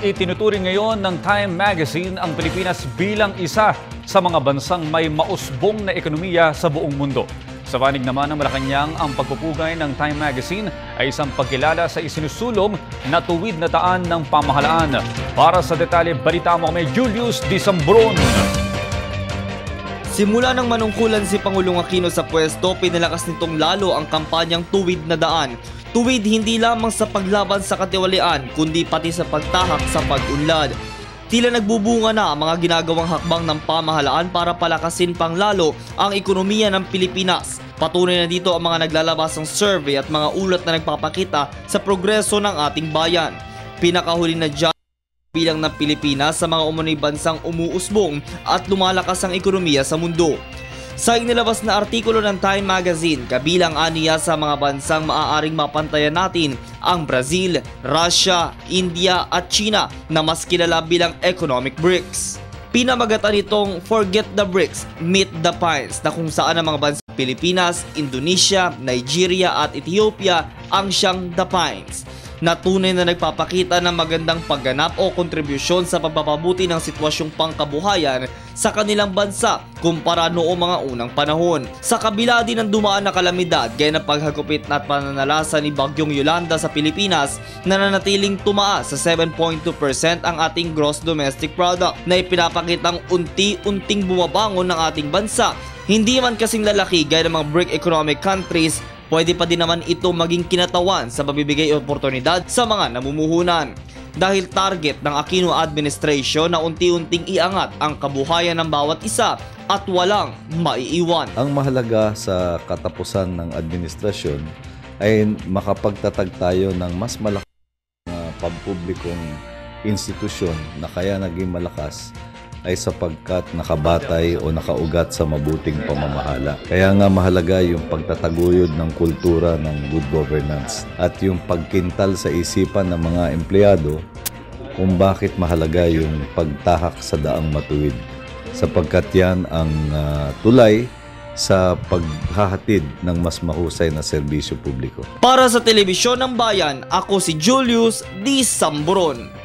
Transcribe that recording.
Itinuturing ngayon ng Time Magazine ang Pilipinas bilang isa sa mga bansang may mausbong na ekonomiya sa buong mundo. Sa panig naman ng Malacanang, ang pagpupugay ng Time Magazine ay isang pagkilala sa isinusulong na tuwid na daan ng pamahalaan. Para sa detalye, balita mo kami Julius D. Sambron. Simula nang manungkulan si Pangulong Aquino sa pwesto, pinalakas nitong lalo ang kampanyang Tuwid na Daan. Tuwid hindi lamang sa paglaban sa katiwalian, kundi pati sa pagtahak sa pag-unlad. Tila nagbubunga na ang mga ginagawang hakbang ng pamahalaan para palakasin pang lalo ang ekonomiya ng Pilipinas. Patunay na dito ang mga naglalabas ng survey at mga ulat na nagpapakita sa progreso ng ating bayan. Pinakahuli na dyan bilang ng Pilipinas sa mga umunoy bansang umuusbong at lumalakas ang ekonomiya sa mundo. Sa inilabas na artikulo ng Time Magazine, kabilang aniya sa mga bansang maaaring mapantayan natin ang Brazil, Russia, India at China na mas kilala bilang Economic BRICS. Pinamagatan itong Forget the BRICS, Meet the Pines na kung saan ang mga bansang Pilipinas, Indonesia, Nigeria at Ethiopia ang siyang The Pines, na tunay na nagpapakita ng magandang pagganap o kontribusyon sa pagpapabuti ng sitwasyong pangkabuhayan sa kanilang bansa kumpara noong mga unang panahon. Sa kabila din ng dumaan na kalamidad gaya ng paghagupit at pananalasa ni Bagyong Yolanda sa Pilipinas, nananatiling tumaas sa 7.2% ang ating gross domestic product na ipinapakitang unti-unting bumabangon ng ating bansa. Hindi man kasing lalaki gaya ng mga BRIC economic countries, pwede pa din naman ito maging kinatawan sa mabibigay oportunidad sa mga namumuhunan. Dahil target ng Aquino administration na unti-unting iangat ang kabuhayan ng bawat isa at walang maiiwan. Ang mahalaga sa katapusan ng administrasyon ay makapagtatag tayo ng mas malaking pampublikong institusyon na kaya naging malakas ay sapagkat nakabatay o nakaugat sa mabuting pamamahala. Kaya nga mahalaga yung pagtataguyod ng kultura ng good governance at yung pagkintal sa isipan ng mga empleyado kung bakit mahalaga yung pagtahak sa daang matuwid. Sapagkat yan ang tulay sa paghahatid ng mas mahusay na serbisyo publiko. Para sa Telebisyon ng Bayan, ako si Julius D. Sambron.